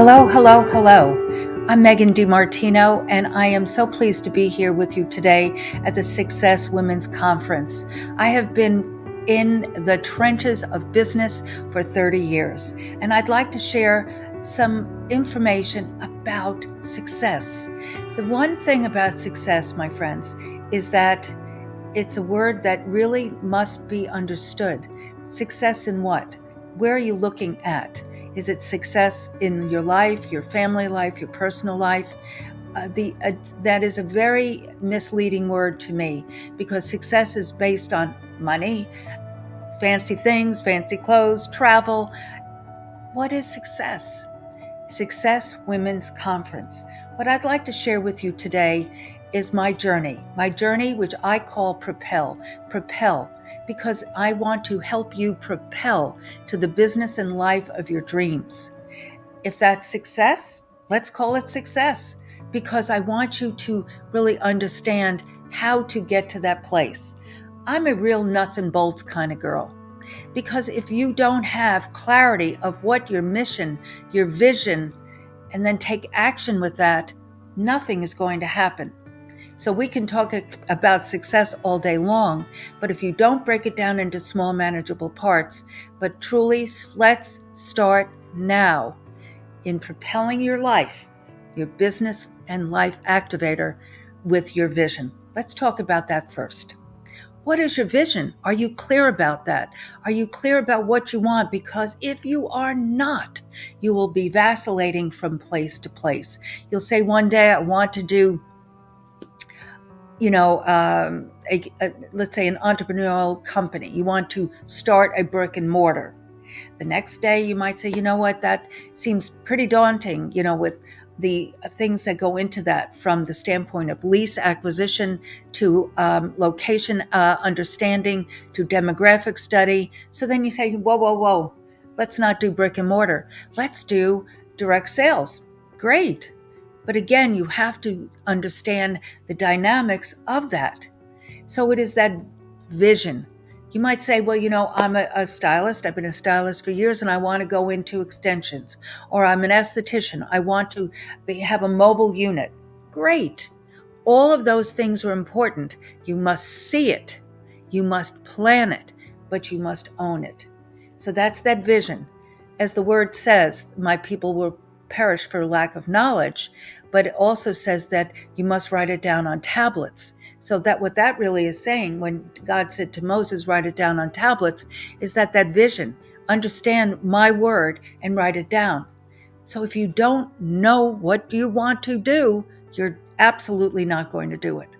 Hello, hello, hello. I'm Megan DiMartino, and I am so pleased to be here with you today at the Success Women's Conference. I have been in the trenches of business for 30 years, and I'd like to share some information about success. The one thing about success, my friends, is that it's a word that really must be understood. Success in what? Where are you looking at? Is it success in your life, your family life, your personal life? That is a very misleading word to me because success is based on money, fancy things, fancy clothes, travel. What is success? Success Women's Conference. What I'd like to share with you today is my journey, which I call PROPEL. PROPEL, because I want to help you propel to the business and life of your dreams. If that's success, let's call it success, because I want you to really understand how to get to that place. I'm a real nuts and bolts kind of girl. Because if you don't have clarity of what your mission, your vision, and then take action with that, nothing is going to happen. So we can talk about success all day long, but if you don't break it down into small, manageable parts, but truly let's start now in propelling your life, your business and life activator with your vision. Let's talk about that first. What is your vision? Are you clear about that? Are you clear about what you want? Because if you are not, you will be vacillating from place to place. You'll say one day, I want to do, let's say an entrepreneurial company. You want to start a brick and mortar. The next day, you might say, you know what, that seems pretty daunting, with the things that go into that from the standpoint of lease acquisition to location understanding to demographic study. So then you say, whoa, whoa, whoa, let's not do brick and mortar. Let's do direct sales. Great. But again, you have to understand the dynamics of that. So it is that vision. You might say, well, I'm a stylist. I've been a stylist for years and I want to go into extensions. Or I'm an esthetician. I want to have a mobile unit. Great. All of those things are important. You must see it. You must plan it, but you must own it. So that's that vision. As the word says, my people will perish for lack of knowledge, but it also says that you must write it down on tablets. So that what that really is saying when God said to Moses, write it down on tablets, is that vision, understand my word and write it down. So if you don't know what you want to do, you're absolutely not going to do it.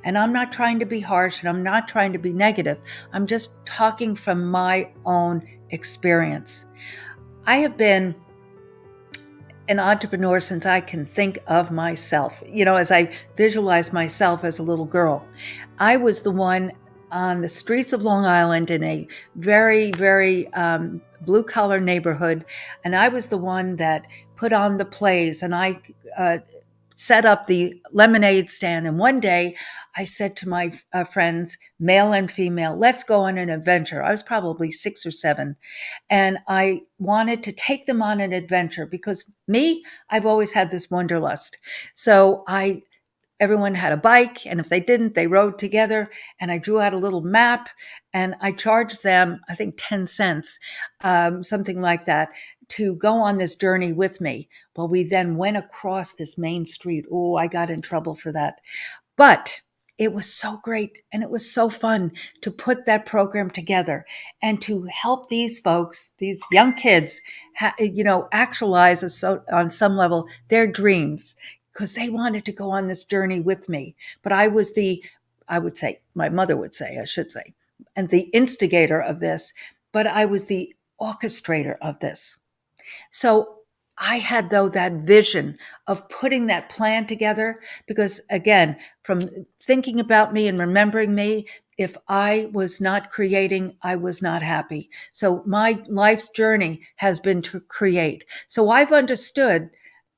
And I'm not trying to be harsh and I'm not trying to be negative. I'm just talking from my own experience. I have been an entrepreneur since I can think of myself. As I visualize myself as a little girl, I was the one on the streets of Long Island in a very, very blue-collar neighborhood, and I was the one that put on the plays, and I set up the lemonade stand. And one day I said to my friends, male and female, let's go on an adventure. I was probably 6 or 7. And I wanted to take them on an adventure because I've always had this wanderlust. So everyone had a bike, and if they didn't, they rode together. And I drew out a little map, and I charged them, I think 10 cents, something like that, to go on this journey with me. Well, we then went across this main street. Oh, I got in trouble for that. But it was so great and it was so fun to put that program together and to help these folks, these young kids, actualize on some level their dreams because they wanted to go on this journey with me. But I would say, my mother would say, I should say, and the instigator of this, but I was the orchestrator of this. So I had, though, that vision of putting that plan together because, again, from thinking about me and remembering me, if I was not creating, I was not happy. So my life's journey has been to create. So I've understood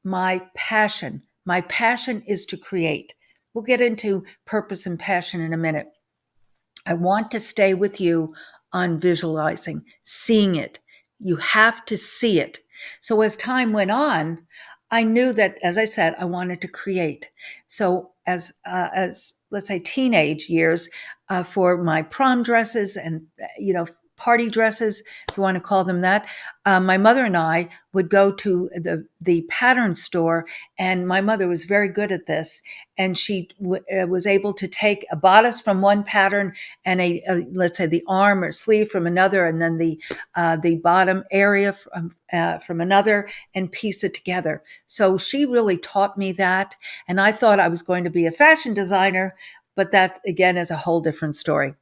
my passion. My passion is to create. We'll get into purpose and passion in a minute. I want to stay with you on visualizing, seeing it. You have to see it. So as time went on, I knew that, as I said, I wanted to create. So as let's say teenage years, for my prom dresses and party dresses, if you want to call them that, my mother and I would go to the pattern store, and my mother was very good at this, and she was able to take a bodice from one pattern and let's say the arm or sleeve from another, and then the bottom area from another, and piece it together. So she really taught me that, and I thought I was going to be a fashion designer, but that again is a whole different story.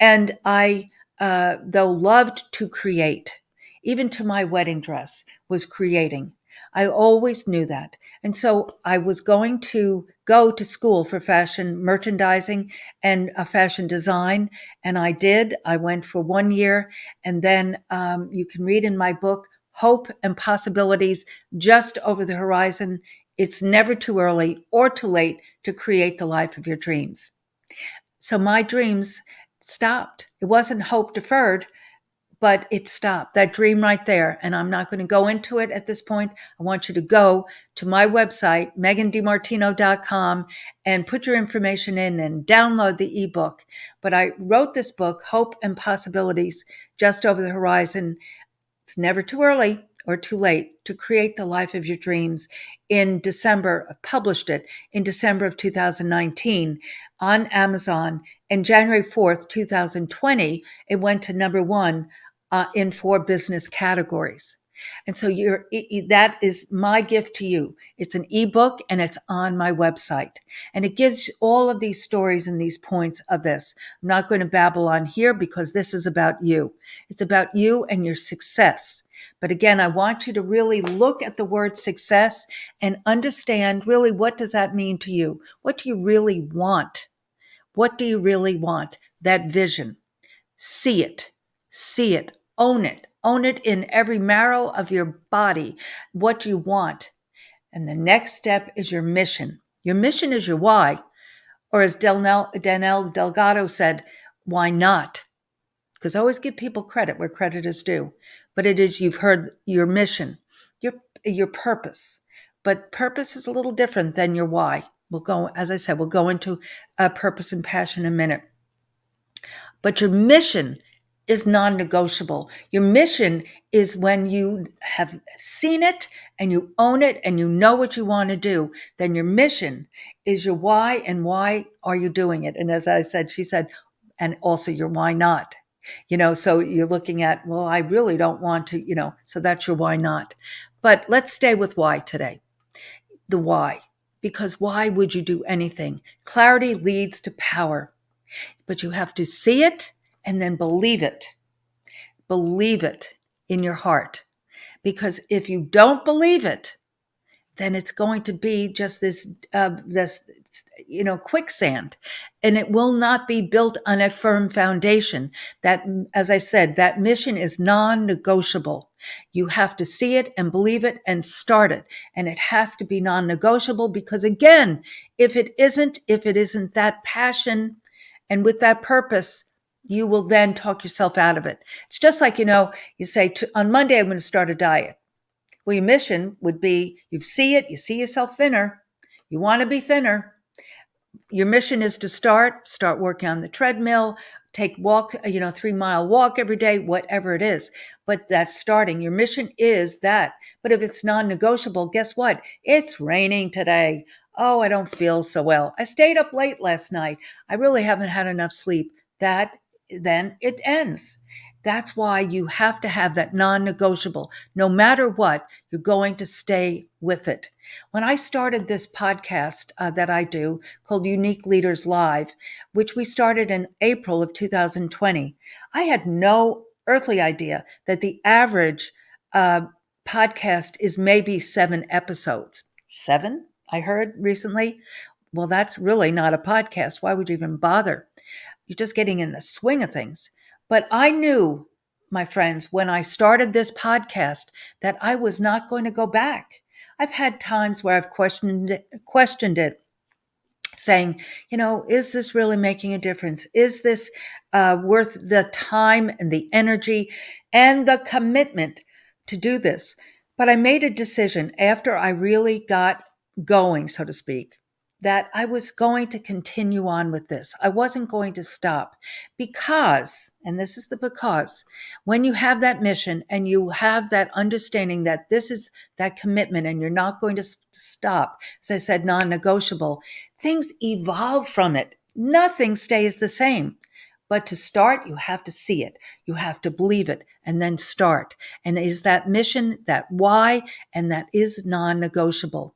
And I, though loved to create, even to my wedding dress was creating. I always knew that. And so I was going to go to school for fashion merchandising and fashion design. And I did. I went for 1 year. And then you can read in my book, Hope and Possibilities Just Over the Horizon. It's never too early or too late to create the life of your dreams. So my dreams stopped. It wasn't hope deferred, but it stopped. That dream right there. And I'm not going to go into it at this point. I want you to go to my website, megandimartino.com, and put your information in and download the ebook. But I wrote this book, Hope and Possibilities Just Over the Horizon. It's never too early or too late to create the life of your dreams. In December, published it in December of 2019 on Amazon. And January 4th, 2020, it went to number one in 4 business categories. And so that is my gift to you. It's an ebook and it's on my website. And it gives all of these stories and these points of this. I'm not going to babble on here because this is about you. It's about you and your success. But again, I want you to really look at the word success and understand really what does that mean to you? What do you really want? What do you really want? That vision. See it, own it in every marrow of your body, what you want. And the next step is your mission. Your mission is your why. Or as Danelle Delgado said, why not? Because I always give people credit where credit is due. But it is, you've heard, your mission, your purpose. But purpose is a little different than your why. As I said, we'll go into purpose and passion in a minute. But your mission is non-negotiable. Your mission is when you have seen it and you own it and you know what you want to do, then your mission is your why, and why are you doing it? And as I said, she said, and also your why not. So you're looking at, well, I really don't want to, so that's your why not. But let's stay with why today. The why. Because why would you do anything? Clarity leads to power. But you have to see it and then believe it. Believe it in your heart. Because if you don't believe it, then it's going to be just this quicksand, and it will not be built on a firm foundation. That, as I said, that mission is non-negotiable. You have to see it and believe it and start it, and it has to be non-negotiable, because again, if it isn't that passion and with that purpose, you will then talk yourself out of it. It's just like, you say, on Monday, I'm going to start a diet. Well, your mission would be, you see yourself thinner. You want to be thinner. Your mission is to start working on the treadmill, take walk, 3-mile walk every day, whatever it is. But that's starting. Your mission is that. But if it's non-negotiable, guess what? It's raining today. Oh, I don't feel so well. I stayed up late last night. I really haven't had enough sleep. Then it ends. That's why you have to have that non-negotiable. No matter what, you're going to stay with it. When I started this podcast that I do called Unique Leaders Live, which we started in April of 2020, I had no earthly idea that the average podcast is maybe 7 episodes. 7, I heard recently. Well, that's really not a podcast. Why would you even bother? You're just getting in the swing of things. But I knew, my friends, when I started this podcast, that I was not going to go back. I've had times where I've questioned it, saying, is this really making a difference? Is this worth the time and the energy and the commitment to do this? But I made a decision after I really got going, so to speak, that I was going to continue on with this. I wasn't going to stop because, and this is the because, when you have that mission and you have that understanding that this is that commitment and you're not going to stop, as I said, non negotiable, things evolve from it. Nothing stays the same. But to start, you have to see it, you have to believe it, and then start. And it is that mission, that why, and that is non negotiable.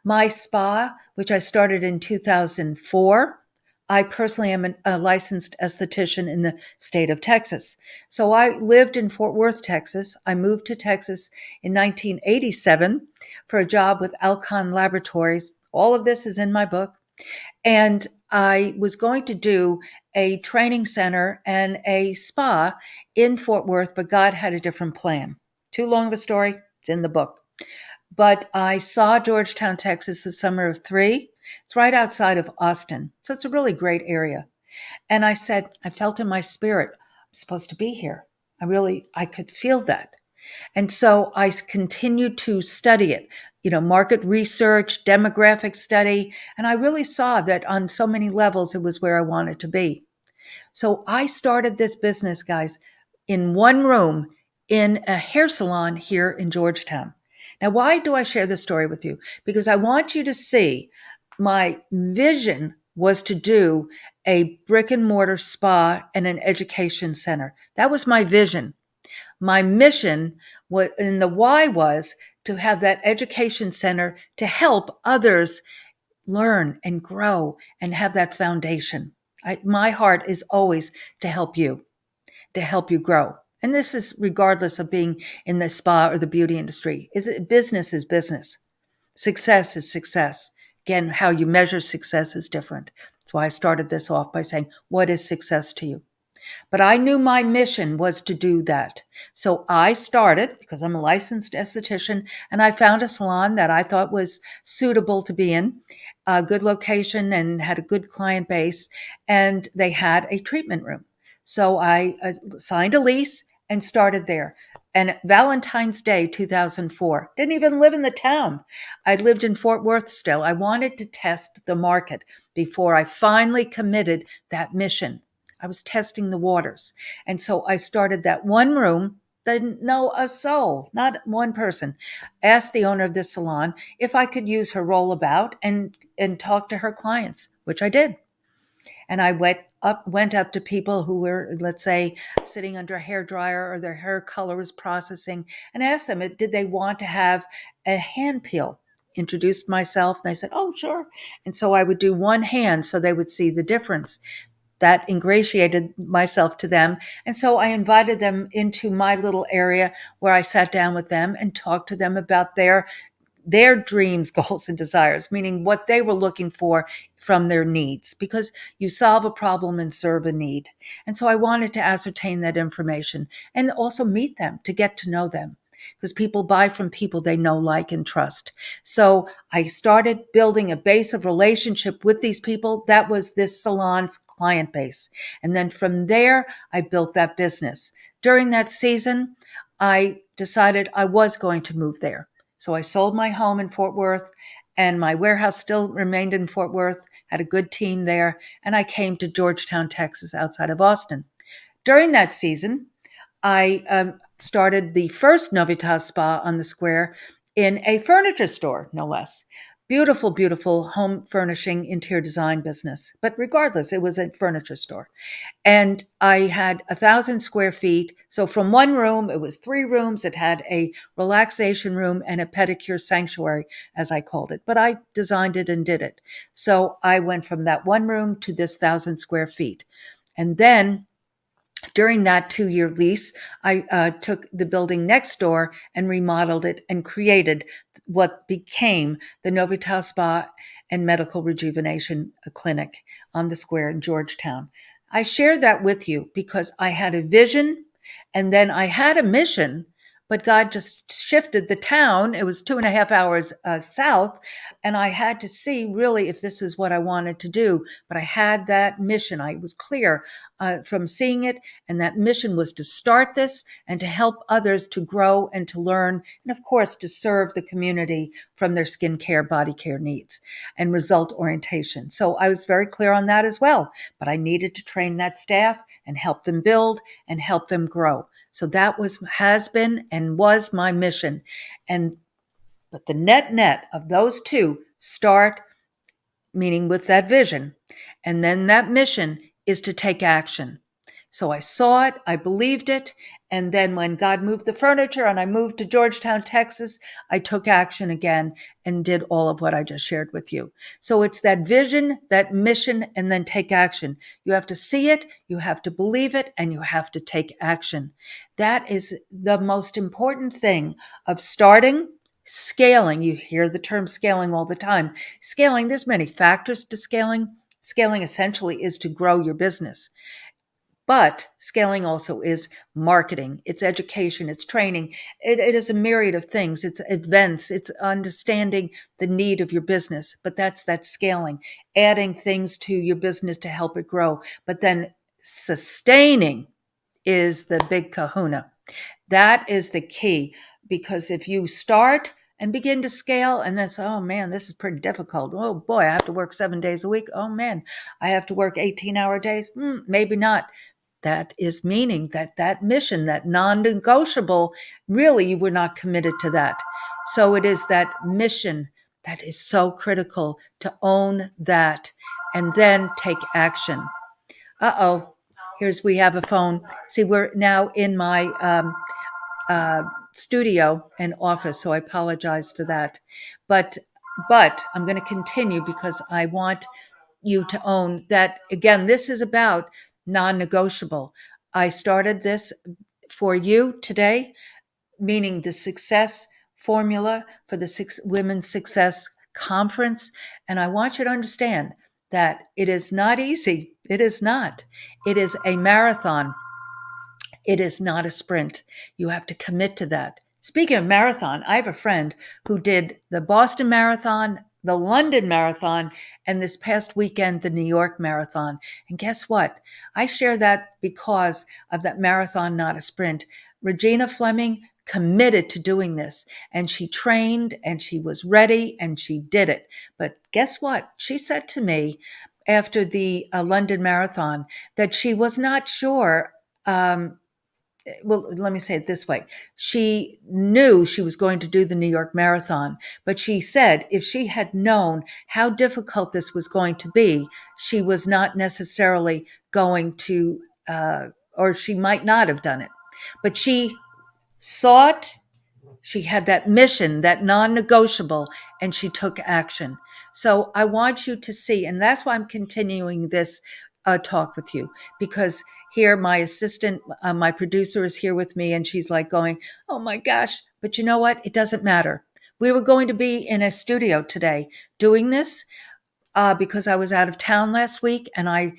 My spa, which I started in 2004, I personally am a licensed esthetician in the state of Texas. So I lived in Fort Worth, Texas. I moved to Texas in 1987 for a job with Alcon Laboratories. All of this is in my book. And I was going to do a training center and a spa in Fort Worth, but God had a different plan. Too long of a story. It's in the book. But I saw Georgetown, Texas, the summer of '03. It's right outside of Austin. So it's a really great area. And I said, I felt in my spirit, I'm supposed to be here. I could feel that. And so I continued to study it, market research, demographic study. And I really saw that on so many levels, it was where I wanted to be. So I started this business, guys, in one room in a hair salon here in Georgetown. Now, why do I share this story with you? Because I want you to see my vision was to do a brick and mortar spa and an education center. That was my vision. My mission was, and the why was to have that education center to help others learn and grow and have that foundation. My heart is always to help you grow. And this is regardless of being in the spa or the beauty industry. Business is business. Success is success. Again, how you measure success is different. That's why I started this off by saying, what is success to you? But I knew my mission was to do that. So I started, because I'm a licensed esthetician, and I found a salon that I thought was suitable to be in, a good location and had a good client base, and they had a treatment room. So I signed a lease and started there. And Valentine's Day 2004, didn't even live in the town. I lived in Fort Worth still. I wanted to test the market before I finally committed that mission. I was testing the waters. And so I started that one room, didn't know a soul, not one person. Asked the owner of this salon if I could use her rollabout and talk to her clients, which I did. And I went up to people who were, let's say, sitting under a hair dryer or their hair color was processing, and asked them, did they want to have a hand peel? Introduced myself, and they said, oh, sure. And so I would do one hand so they would see the difference. That ingratiated myself to them. And so I invited them into my little area where I sat down with them and talked to them about their dreams, goals, and desires, meaning what they were looking for from their needs, because you solve a problem and serve a need. And so I wanted to ascertain that information and also meet them to get to know them, because people buy from people they know, like, and trust. So I started building a base of relationship with these people. That was this salon's client base. And then from there, I built that business. During that season, I decided I was going to move there. So I sold my home in Fort Worth, and my warehouse still remained in Fort Worth, had a good team there, and I came to Georgetown, Texas, outside of Austin. During that season, I started the first Novitas Spa on the square in a furniture store, no less. Beautiful, beautiful home furnishing, interior design business. But regardless, it was a furniture store. And I had 1,000 square feet. So from one room, it was 3 rooms. It had a relaxation room and a pedicure sanctuary, as I called it. But I designed it and did it. So I went from that one room to this 1,000 square feet. And then during that 2-year lease, I took the building next door and remodeled it and created what became the Novitas Spa and Medical Rejuvenation Clinic on the square in Georgetown. I shared that with you because I had a vision, and then I had a mission, but God just shifted the town. It was 2.5 hours south, and I had to see really if this is what I wanted to do. But I had that mission. I was clear from seeing it, and that mission was to start this and to help others to grow and to learn, and of course, to serve the community from their skincare, body care needs and result orientation. So I was very clear on that as well. But I needed to train that staff and help them build and help them grow. So that has been and was my mission. But the net of those two start, meaning with that vision, and then that mission is to take action. So I saw it, I believed it, and then when God moved the furniture and I moved to Georgetown, Texas, I took action again and did all of what I just shared with you. So it's that vision, that mission, and then take action. You have to see it, you have to believe it, and you have to take action. That is the most important thing of starting. Scaling, you hear the term scaling all the time. Scaling, there's many factors to scaling. Scaling essentially is to grow your business. But scaling also is marketing, it's education, it's training. It is a myriad of things. It's events, it's understanding the need of your business. But that's that scaling, adding things to your business to help it grow. But then sustaining is the big kahuna. That is the key, because if you start and begin to scale and then say, oh man, this is pretty difficult. Oh boy, I have to work 7 days a week. Oh man, I have to work 18-hour days. Maybe not. That is meaning that mission, that non-negotiable, really you were not committed to that. So it is that mission that is so critical to own that and then take action. Uh-oh, we have a phone. See, we're now in my studio and office, so I apologize for that. But I'm going to continue because I want you to own that. Again, this is about non-negotiable. I started this for you today, meaning the success formula for the Women's Success Conference. And I want you to understand that it is not easy. It is not. It is a marathon. It is not a sprint. You have to commit to that. Speaking of marathon, I have a friend who did the Boston Marathon, the London Marathon, and this past weekend, the New York Marathon. And guess what? I share that because of that marathon, not a sprint. Regina Fleming committed to doing this, and she trained and she was ready and she did it. But guess what? She said to me after the London Marathon that she was not sure. Well, let me say it this way. She knew she was going to do the New York Marathon, but she said if she had known how difficult this was going to be, she was not necessarily going to, or she might not have done it. But she saw it. She had that mission, that non-negotiable, and she took action. So I want you to see, and that's why I'm continuing this talk with you, because here my assistant, my producer is here with me, and she's like going, oh my gosh, but you know what? It doesn't matter. We were going to be in a studio today doing this because I was out of town last week and I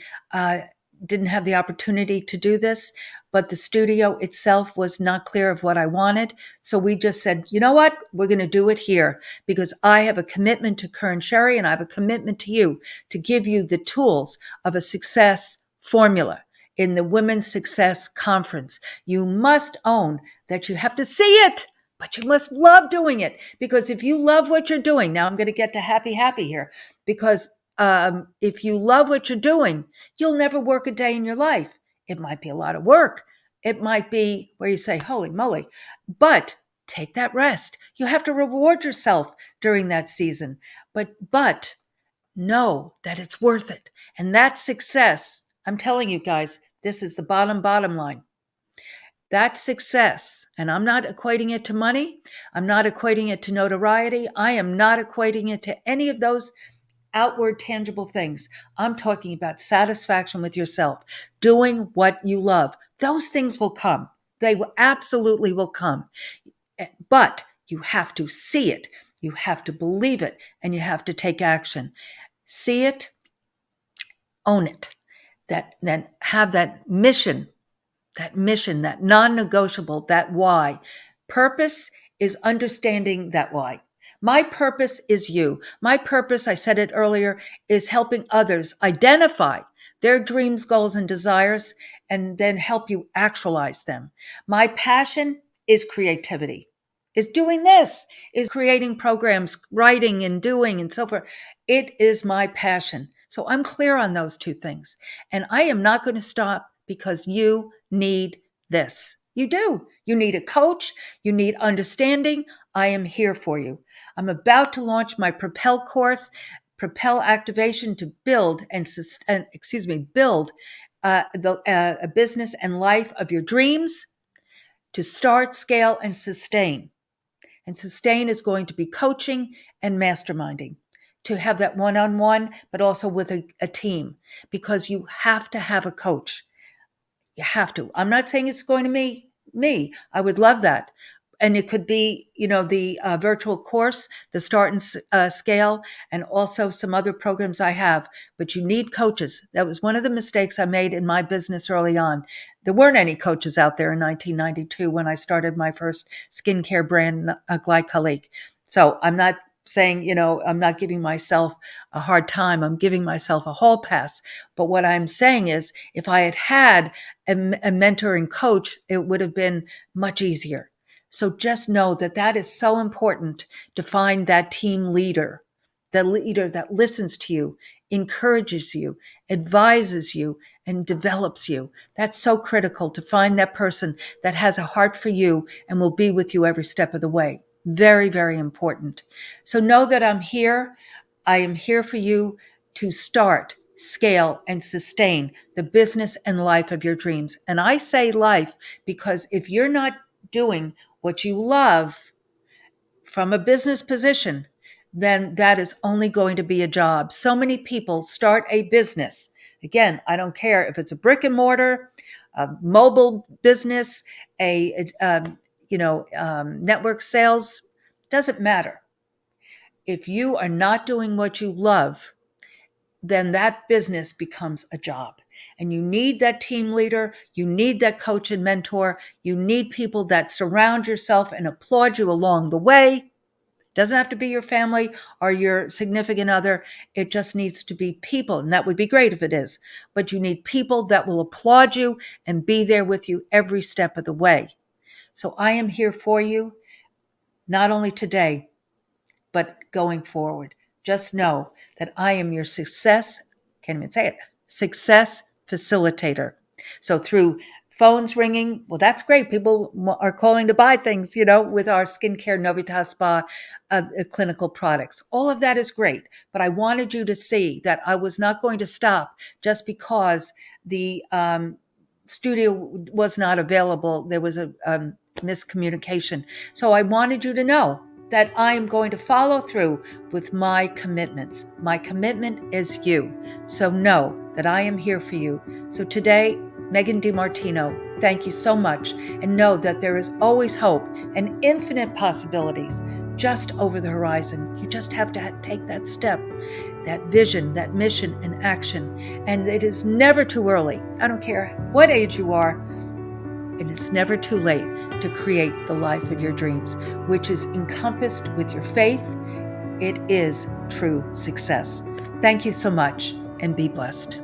didn't have the opportunity to do this, but the studio itself was not clear of what I wanted. So we just said, you know what? We're going to do it here because I have a commitment to Kern Sherry and I have a commitment to you to give you the tools of a success formula in the Women's Success Conference. You must own that you have to see it, but you must love doing it, because if you love what you're doing, now I'm going to get to happy here, because if you love what you're doing, you'll never work a day in your life. It might be a lot of work. It might be where you say, holy moly, but take that rest. You have to reward yourself during that season, but know that it's worth it. And that success, I'm telling you guys, this is the bottom line. That success, and I'm not equating it to money. I'm not equating it to notoriety. I am not equating it to any of those outward tangible things. I'm talking about satisfaction with yourself, doing what you love. Those things will come. They will absolutely will come. But you have to see it. You have to believe it, and you have to take action. See it, own it. Then have that mission, that non-negotiable, that why. Purpose is understanding that why. My purpose is you. My purpose, I said it earlier, is helping others identify their dreams, goals, and desires, and then help you actualize them. My passion is creativity, is doing this, is creating programs, writing and doing and so forth. It is my passion. So I'm clear on those two things. And I am not going to stop because you need this. You do. You need a coach. You need understanding. I am here for you. I'm about to launch my PROPEL course, PROPEL activation to build build a business and life of your dreams, to start, scale, and sustain. And sustain is going to be coaching and masterminding, to have that one-on-one, but also with a team, because you have to have a coach. You have to. I'm not saying it's going to be me. I would love that. And it could be, the virtual course, the Start and Scale, and also some other programs I have. But you need coaches. That was one of the mistakes I made in my business early on. There weren't any coaches out there in 1992 when I started my first skincare brand, Glycolique. So I'm not saying, I'm not giving myself a hard time. I'm giving myself a hall pass. But what I'm saying is, if I had had a mentor and coach, it would have been much easier. So just know that that is so important, to find that team leader, the leader that listens to you, encourages you, advises you, and develops you. That's so critical, to find that person that has a heart for you and will be with you every step of the way. Very, very important. So know that I'm here. I am here for you to start, scale, and sustain the business and life of your dreams. And I say life because if you're not doing what you love from a business position, then that is only going to be a job. So many people start a business. Again, I don't care if it's a brick and mortar, a mobile business, network sales, doesn't matter. If you are not doing what you love, then that business becomes a job. And you need that team leader. You need that coach and mentor. You need people that surround yourself and applaud you along the way. It doesn't have to be your family or your significant other. It just needs to be people. And that would be great if it is. But you need people that will applaud you and be there with you every step of the way. So I am here for you, not only today, but going forward. Just know that I am your can't even say it, success facilitator. So through phones ringing, well, that's great. People are calling to buy things, with our skincare Novitas Spa clinical products. All of that is great. But I wanted you to see that I was not going to stop just because the studio was not available. There was a miscommunication. So I wanted you to know that I am going to follow through with my commitments. My commitment is you. So know that I am here for you. So today, Megan DiMartino, thank you so much. And know that there is always hope and infinite possibilities just over the horizon. You just have to take that step, that vision, that mission and action. And it is never too early. I don't care what age you are. And it's never too late to create the life of your dreams, which is encompassed with your faith. It is true success. Thank you so much, and be blessed.